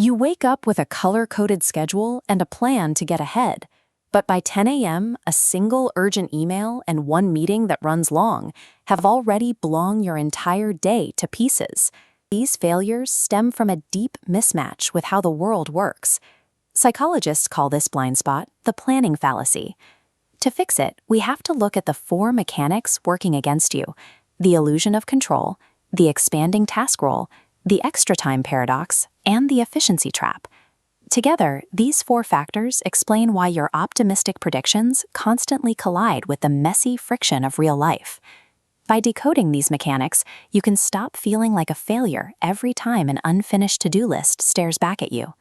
You wake up with a color-coded schedule and a plan to get ahead. But by 10 a.m., a single urgent email and one meeting that runs long have already blown your entire day to pieces. These failures stem from a deep mismatch with how the world works. Psychologists call this blind spot the planning fallacy. To fix it, we have to look at the four mechanics working against you: the illusion of control, the expanding task role, the extra time paradox, and the efficiency trap. Together, these four factors explain why your optimistic predictions constantly collide with the messy friction of real life. By decoding these mechanics, you can stop feeling like a failure every time an unfinished to-do list stares back at you.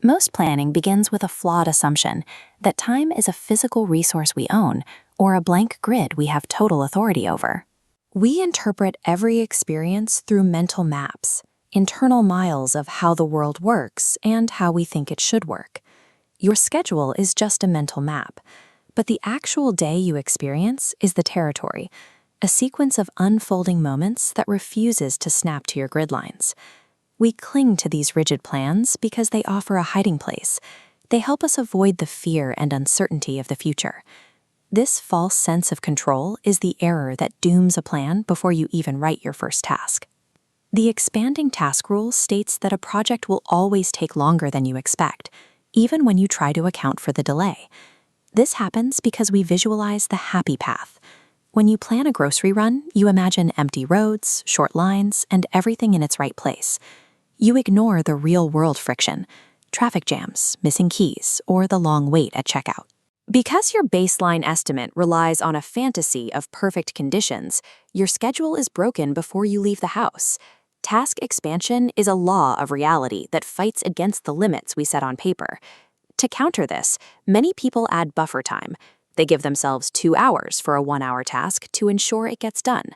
Most planning begins with a flawed assumption that time is a physical resource we own or a blank grid we have total authority over. We interpret every experience through mental maps, internal miles of how the world works and how we think it should work. Your schedule is just a mental map, but the actual day you experience is the territory, a sequence of unfolding moments that refuses to snap to your grid lines. We cling to these rigid plans because they offer a hiding place. They help us avoid the fear and uncertainty of the future. This false sense of control is the error that dooms a plan before you even write your first task. The expanding task rule states that a project will always take longer than you expect, even when you try to account for the delay. This happens because we visualize the happy path. When you plan a grocery run, you imagine empty roads, short lines, and everything in its right place. You ignore the real-world friction, traffic jams, missing keys, or the long wait at checkout. Because your baseline estimate relies on a fantasy of perfect conditions, your schedule is broken before you leave the house. Task expansion is a law of reality that fights against the limits we set on paper. To counter this, many people add buffer time. They give themselves 2 hours for a 1-hour task to ensure it gets done.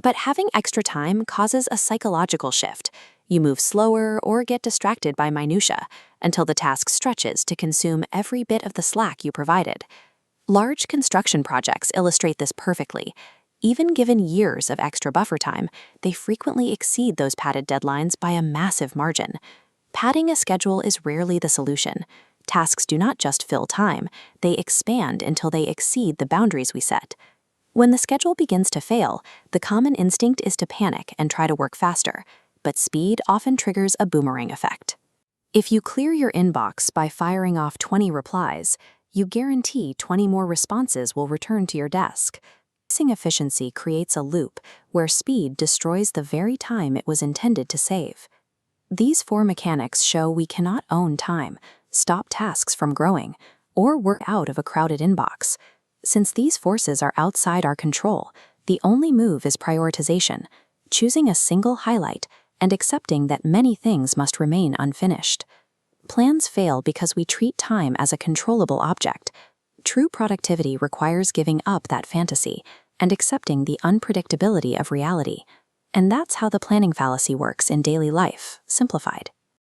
But having extra time causes a psychological shift. You move slower or get distracted by minutia until the task stretches to consume every bit of the slack you provided. Large construction projects illustrate this perfectly. Even given years of extra buffer time, they frequently exceed those padded deadlines by a massive margin. Padding a schedule is rarely the solution. Tasks do not just fill time, they expand until they exceed the boundaries we set. When the schedule begins to fail, the common instinct is to panic and try to work faster, but speed often triggers a boomerang effect. If you clear your inbox by firing off 20 replies, you guarantee 20 more responses will return to your desk. Increasing efficiency creates a loop where speed destroys the very time it was intended to save. These four mechanics show we cannot own time, stop tasks from growing, or work out of a crowded inbox. Since these forces are outside our control, the only move is prioritization, choosing a single highlight and accepting that many things must remain unfinished. Plans fail because we treat time as a controllable object. True productivity requires giving up that fantasy and accepting the unpredictability of reality. And that's how the planning fallacy works in daily life, simplified.